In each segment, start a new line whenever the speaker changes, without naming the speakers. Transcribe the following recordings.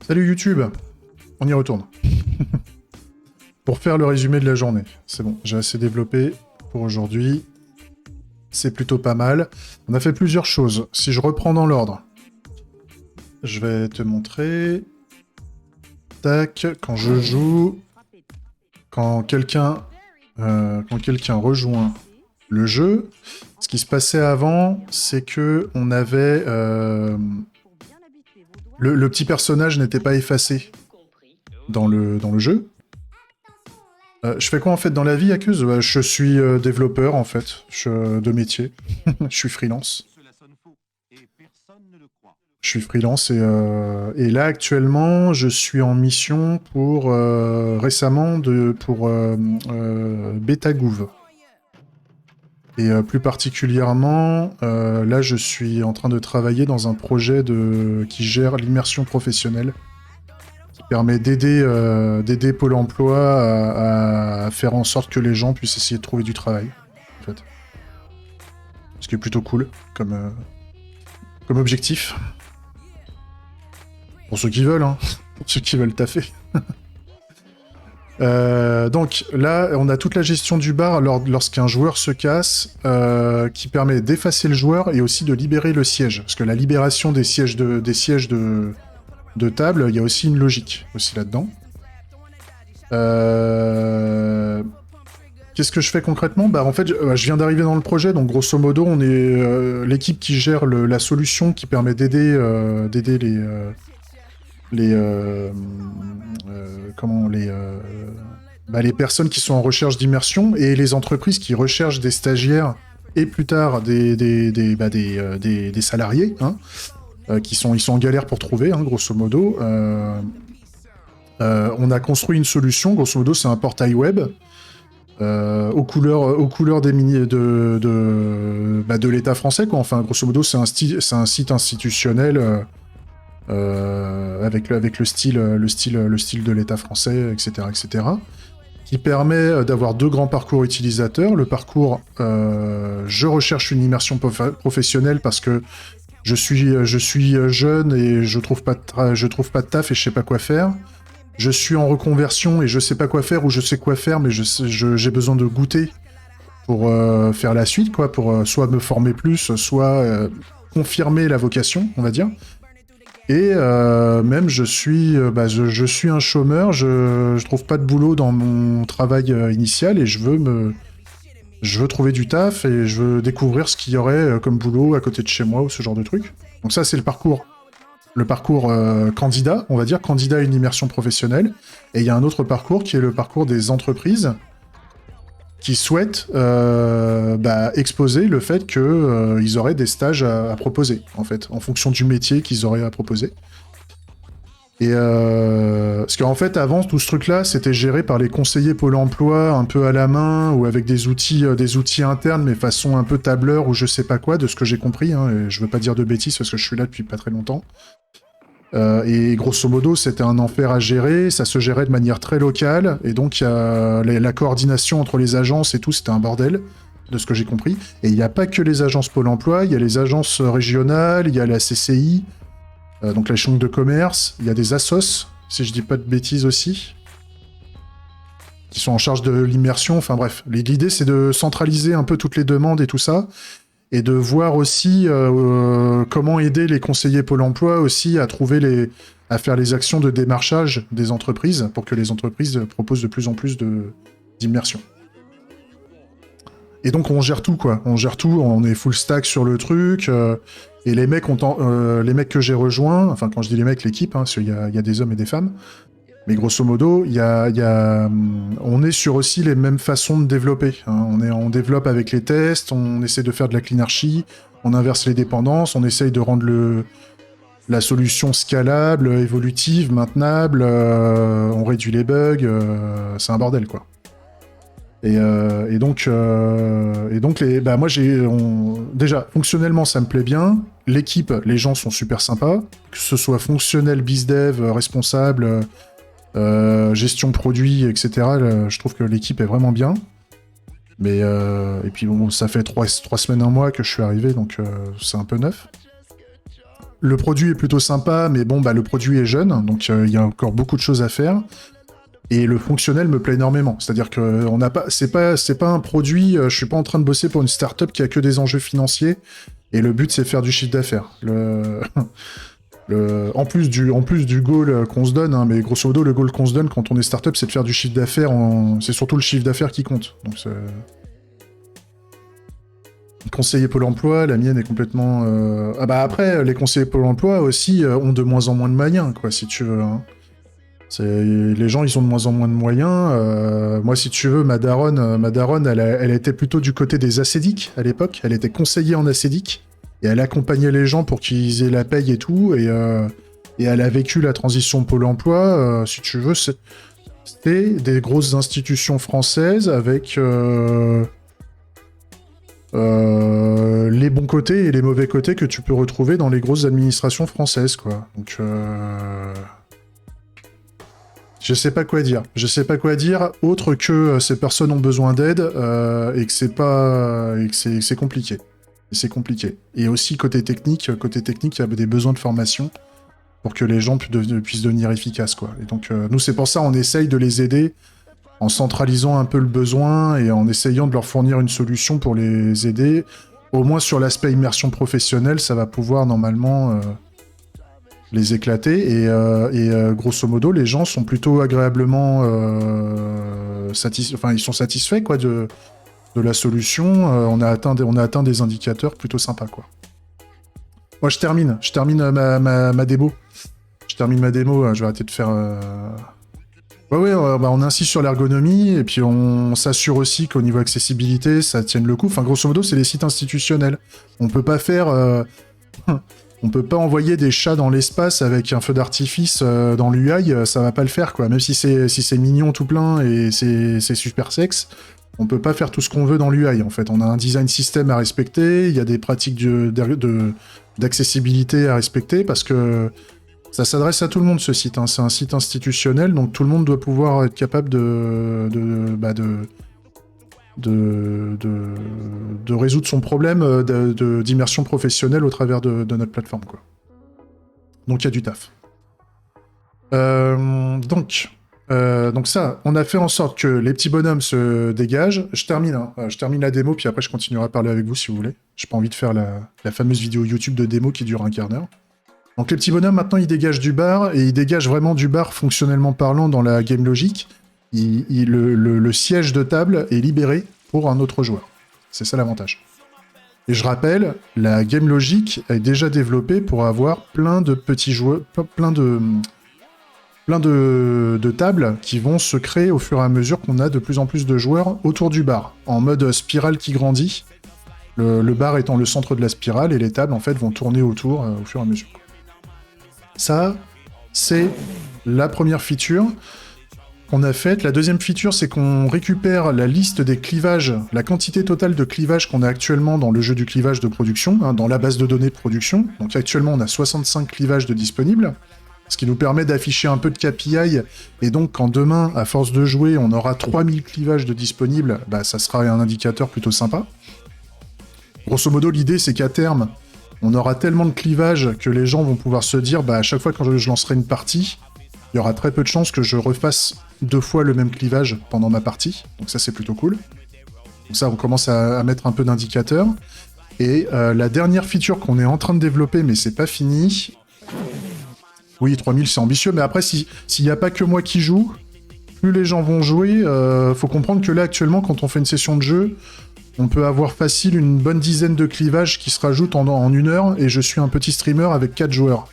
Salut YouTube, on y retourne. Pour faire le résumé de la journée. C'est bon, j'ai assez développé pour aujourd'hui. C'est plutôt pas mal. On a fait plusieurs choses. Si je reprends dans l'ordre, je vais te montrer. Tac, quand je joue, quand quelqu'un rejoint le jeu, ce qui se passait avant, c'est que on avait le petit personnage n'était pas effacé dans le jeu. Je fais quoi en fait dans la vie, Accuse? Je suis développeur en fait, de métier. Je suis freelance. Je suis freelance et là actuellement je suis en mission pour récemment pour Betagouv. Et plus particulièrement, là je suis en train de travailler dans un projet qui gère l'immersion professionnelle, qui permet d'aider Pôle emploi à faire en sorte que les gens puissent essayer de trouver du travail, en fait. Ce qui est plutôt cool comme objectif. Pour ceux qui veulent, hein. Pour ceux qui veulent taffer. Donc là, on a toute la gestion du bar lorsqu'un joueur se casse, qui permet d'effacer le joueur et aussi de libérer le siège. Parce que la libération des sièges de table, il y a aussi une logique aussi là-dedans. Qu'est-ce que je fais concrètement? Bah en fait, je viens d'arriver dans le projet, donc grosso modo, on est l'équipe qui gère la solution qui permet d'aider les personnes qui sont en recherche d'immersion et les entreprises qui recherchent des stagiaires et plus tard des salariés, hein, ils sont en galère pour trouver, hein, grosso modo. On a construit une solution, grosso modo, c'est un portail web aux couleurs de l'État français, quoi. Enfin, grosso modo, c'est un site institutionnel. Avec le style de l'État français, etc., qui permet d'avoir deux grands parcours utilisateurs. Le parcours je recherche une immersion professionnelle parce que je suis jeune et je trouve pas de taf et je sais pas quoi faire. Je suis en reconversion et je sais pas quoi faire ou je sais quoi faire mais j'ai besoin de goûter pour faire la suite, quoi, pour soit me former plus, soit confirmer la vocation, on va dire. Et même je suis un chômeur, je trouve pas de boulot dans mon travail initial et je veux trouver du taf et je veux découvrir ce qu'il y aurait comme boulot à côté de chez moi ou ce genre de truc. Donc ça c'est le parcours candidat, on va dire, candidat à une immersion professionnelle. Et il y a un autre parcours qui est le parcours des entreprises qui souhaitent exposer le fait qu'ils auraient des stages à proposer, en fait, en fonction du métier qu'ils auraient à proposer. Et parce qu'en fait, avant, tout ce truc-là, c'était géré par les conseillers Pôle emploi, un peu à la main, ou avec des outils internes, mais façon un peu tableur ou je sais pas quoi, de ce que j'ai compris, hein, et je veux pas dire de bêtises parce que je suis là depuis pas très longtemps. Et grosso modo, c'était un enfer à gérer, ça se gérait de manière très locale, et donc la coordination entre les agences et tout, c'était un bordel, de ce que j'ai compris. Et il n'y a pas que les agences Pôle emploi, il y a les agences régionales, il y a la CCI, donc la chambre de commerce, il y a des assos, si je dis pas de bêtises aussi, qui sont en charge de l'immersion, enfin bref. L'idée, c'est de centraliser un peu toutes les demandes et tout ça, et de voir aussi comment aider les conseillers Pôle emploi aussi à faire les actions de démarchage des entreprises pour que les entreprises proposent de plus en plus d'immersion. Et donc on gère tout, quoi. On gère tout, on est full stack sur le truc. Et les mecs que j'ai rejoints, enfin quand je dis les mecs, l'équipe, hein, parce qu'il y a des hommes et des femmes. Mais grosso modo, on est sur aussi les mêmes façons de développer, hein. On développe avec les tests, on essaie de faire de la cleanarchie, on inverse les dépendances, on essaye de rendre la solution scalable, évolutive, maintenable, on réduit les bugs, c'est un bordel, quoi. Et donc moi déjà fonctionnellement ça me plaît bien, l'équipe, les gens sont super sympas, que ce soit fonctionnel, bizdev, responsable. Gestion produit, etc. Je trouve que l'équipe est vraiment bien. Mais et puis bon, ça fait 3 semaines, un mois que je suis arrivé, donc c'est un peu neuf. le produit est plutôt sympa, mais bon, bah, le produit est jeune, donc il y a encore beaucoup de choses à faire. Et le fonctionnel me plaît énormément. C'est-à-dire que c'est pas un produit. Je suis pas en train de bosser pour une startup qui a que des enjeux financiers. Et le but, c'est faire du chiffre d'affaires. En plus du goal qu'on se donne, hein, mais grosso modo, le goal qu'on se donne quand on est startup, c'est de faire du chiffre d'affaires. C'est surtout le chiffre d'affaires qui compte. Donc, conseiller Pôle emploi, la mienne est complètement. Ah bah après, les conseillers Pôle emploi aussi ont de moins en moins de moyens, quoi, si tu veux. Hein. Les gens, ils ont de moins en moins de moyens. Moi, si tu veux, ma daronne, elle a été plutôt du côté des acédiques à l'époque. Elle était conseillère en acédique et elle accompagnait les gens pour qu'ils aient la paye et tout. Et elle a vécu la transition Pôle emploi. Si tu veux, c'était des grosses institutions françaises avec les bons côtés et les mauvais côtés que tu peux retrouver dans les grosses administrations françaises, quoi. Donc je sais pas quoi dire. Je sais pas quoi dire autre que ces personnes ont besoin d'aide et que c'est compliqué. Et c'est compliqué. Et aussi côté technique, il y a des besoins de formation pour que les gens puissent devenir efficaces, quoi. Et donc nous, c'est pour ça on essaye de les aider en centralisant un peu le besoin et en essayant de leur fournir une solution pour les aider. Au moins sur l'aspect immersion professionnelle, ça va pouvoir normalement les éclater. Et grosso modo, les gens sont plutôt agréablement ils sont satisfaits, quoi, de la solution. On a atteint des indicateurs plutôt sympas, quoi. Moi, je termine ma démo. Je termine ma démo, je vais arrêter de faire... Ouais, on insiste sur l'ergonomie, et puis on s'assure aussi qu'au niveau accessibilité, ça tienne le coup. Enfin, grosso modo, c'est des sites institutionnels. On peut pas faire... On peut pas envoyer des chats dans l'espace avec un feu d'artifice dans l'UI, ça va pas le faire, quoi. Même si c'est mignon tout plein et c'est super sexe, on peut pas faire tout ce qu'on veut dans l'UI, en fait. On a un design system à respecter, il y a des pratiques d'accessibilité à respecter, parce que ça s'adresse à tout le monde, ce site. Hein. C'est un site institutionnel, donc tout le monde doit pouvoir être capable de résoudre son problème d'immersion professionnelle au travers de notre plateforme, quoi. Donc il y a du taf. Donc ça, on a fait en sorte que les petits bonhommes se dégagent. Je termine la démo, puis après je continuerai à parler avec vous si vous voulez. J'ai pas envie de faire la fameuse vidéo YouTube de démo qui dure un quart d'heure. Donc les petits bonhommes, maintenant, ils dégagent du bar, et ils dégagent vraiment du bar fonctionnellement parlant dans la game logic. Le siège de table est libéré pour un autre joueur. C'est ça l'avantage. Et je rappelle, la game logic est déjà développée pour avoir plein de petits joueurs, plein de tables qui vont se créer au fur et à mesure qu'on a de plus en plus de joueurs autour du bar, en mode spirale qui grandit. Le bar étant le centre de la spirale, et les tables en fait vont tourner autour au fur et à mesure. Ça, c'est la première feature qu'on a faite. La deuxième feature, c'est qu'on récupère la liste des clivages, la quantité totale de clivages qu'on a actuellement dans le jeu du clivage de production, hein, dans la base de données de production. Donc actuellement, on a 65 clivages de disponibles, ce qui nous permet d'afficher un peu de KPI, et donc quand demain, à force de jouer, on aura 3000 clivages de disponibles, bah, ça sera un indicateur plutôt sympa. Grosso modo, l'idée, c'est qu'à terme, on aura tellement de clivages que les gens vont pouvoir se dire, bah, à chaque fois quand je lancerai une partie, il y aura très peu de chances que je refasse 2 fois le même clivage pendant ma partie. Donc ça, c'est plutôt cool. Donc ça, on commence à mettre un peu d'indicateurs. Et la dernière feature qu'on est en train de développer, mais c'est pas fini... Oui, 3000, c'est ambitieux, mais après, s'il n'y a pas que moi qui joue, plus les gens vont jouer. Faut comprendre que là, actuellement, quand on fait une session de jeu, on peut avoir facile une bonne dizaine de clivages qui se rajoutent en 1 heure, et je suis un petit streamer avec 4 joueurs.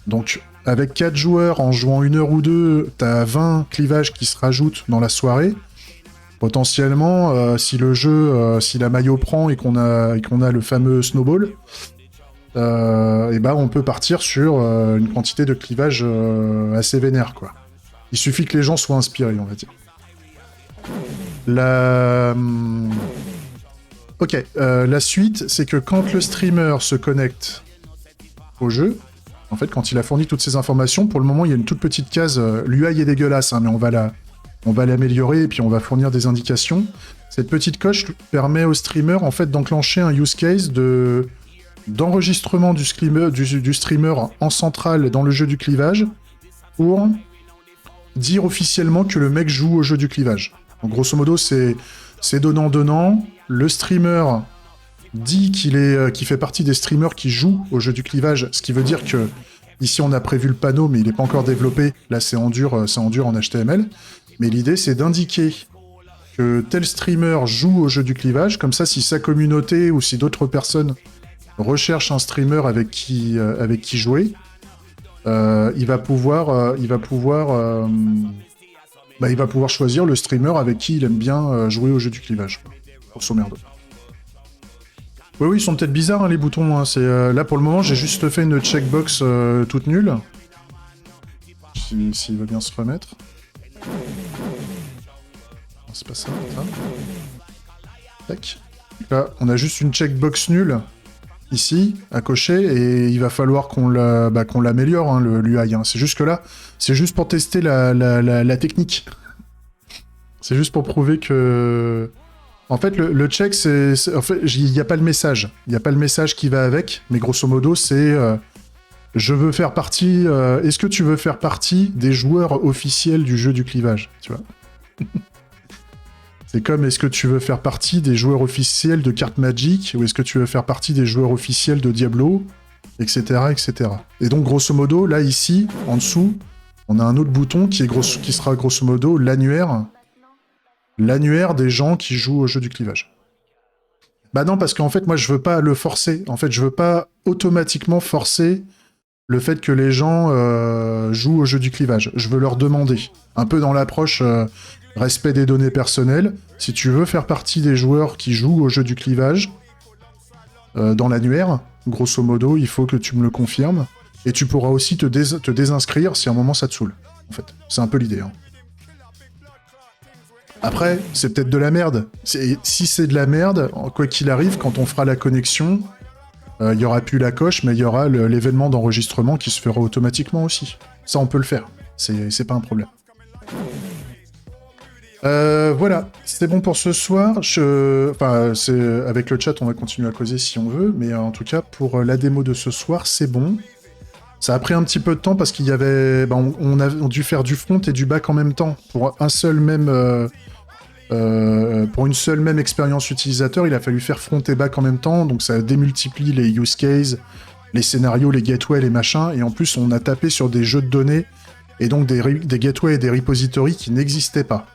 Donc, avec 4 joueurs, en jouant 1 heure ou 2, t'as 20 clivages qui se rajoutent dans la soirée. Potentiellement, si le jeu, si la maillot prend et qu'on a le fameux snowball, et ben on peut partir sur une quantité de clivage assez vénère, quoi. Il suffit que les gens soient inspirés, on va dire. La suite, c'est que quand le streamer se connecte au jeu, en fait, quand il a fourni toutes ces informations, pour le moment, il y a une toute petite case. L'UI est dégueulasse, hein, mais on va l'améliorer et puis on va fournir des indications. Cette petite coche permet au streamer, en fait, d'enclencher un use case de d'enregistrement du streamer en centrale dans le jeu du clivage pour dire officiellement que le mec joue au jeu du clivage. Donc grosso modo, c'est donnant-donnant. Le streamer dit qu'il fait partie des streamers qui jouent au jeu du clivage, ce qui veut dire que ici on a prévu le panneau, mais il n'est pas encore développé. Là, c'est en dur en HTML. Mais l'idée, c'est d'indiquer que tel streamer joue au jeu du clivage, comme ça, si sa communauté ou si d'autres personnes recherchent un streamer avec qui jouer, il va pouvoir choisir le streamer avec qui il aime bien jouer au jeu du clivage. Grosso merdo. Oui, ils sont peut-être bizarres, hein, les boutons. Hein. Là, pour le moment, j'ai juste fait une checkbox toute nulle. S'il va bien se remettre. Non, c'est pas ça. Tac. Là, on a juste une checkbox nulle, ici, à cocher, et il va falloir qu'on l'améliore, hein, l'UI. Hein. C'est juste que là, c'est juste pour tester la technique. C'est juste pour prouver que... En fait, le check, en fait, il n'y a pas le message. Il n'y a pas le message qui va avec, mais grosso modo, c'est... je veux faire partie... est-ce que tu veux faire partie des joueurs officiels du jeu du clivage, tu vois? C'est comme, est-ce que tu veux faire partie des joueurs officiels de cartes Magic, ou est-ce que tu veux faire partie des joueurs officiels de Diablo, etc., etc. Et donc, grosso modo, là, ici, en dessous, on a un autre bouton qui sera, grosso modo, l'annuaire des gens qui jouent au jeu du clivage. Bah non, parce qu'en fait, moi, je veux pas le forcer. En fait, je veux pas automatiquement forcer le fait que les gens jouent au jeu du clivage. Je veux leur demander, un peu dans l'approche respect des données personnelles, si tu veux faire partie des joueurs qui jouent au jeu du clivage, dans l'annuaire, grosso modo, il faut que tu me le confirmes, et tu pourras aussi te désinscrire si à un moment ça te saoule, en fait. C'est un peu l'idée, hein. Après, c'est peut-être de la merde. Si c'est de la merde, quoi qu'il arrive, quand on fera la connexion, il y aura plus la coche, mais il y aura l'événement d'enregistrement qui se fera automatiquement aussi. Ça, on peut le faire. C'est pas un problème. Voilà, c'est bon pour ce soir. Enfin, avec le chat, on va continuer à causer si on veut, mais en tout cas, pour la démo de ce soir, c'est bon. Ça a pris un petit peu de temps parce qu'il y avait... on a dû faire du front et du back en même temps. Pour une seule même expérience utilisateur, il a fallu faire front et back en même temps, donc ça démultiplie les use cases, les scénarios, les gateways, les machins, et en plus on a tapé sur des jeux de données, et donc des gateways et des repositories qui n'existaient pas.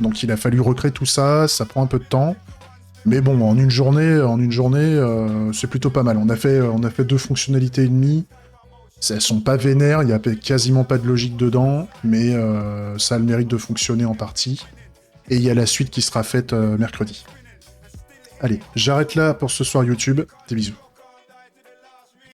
Donc il a fallu recréer tout ça, ça prend un peu de temps, mais bon, en une journée, c'est plutôt pas mal. On a fait 2 fonctionnalités et demie. Elles sont pas vénères, il y a quasiment pas de logique dedans, mais ça a le mérite de fonctionner en partie. Et il y a la suite qui sera faite mercredi. Allez, j'arrête là pour ce soir YouTube. Des bisous.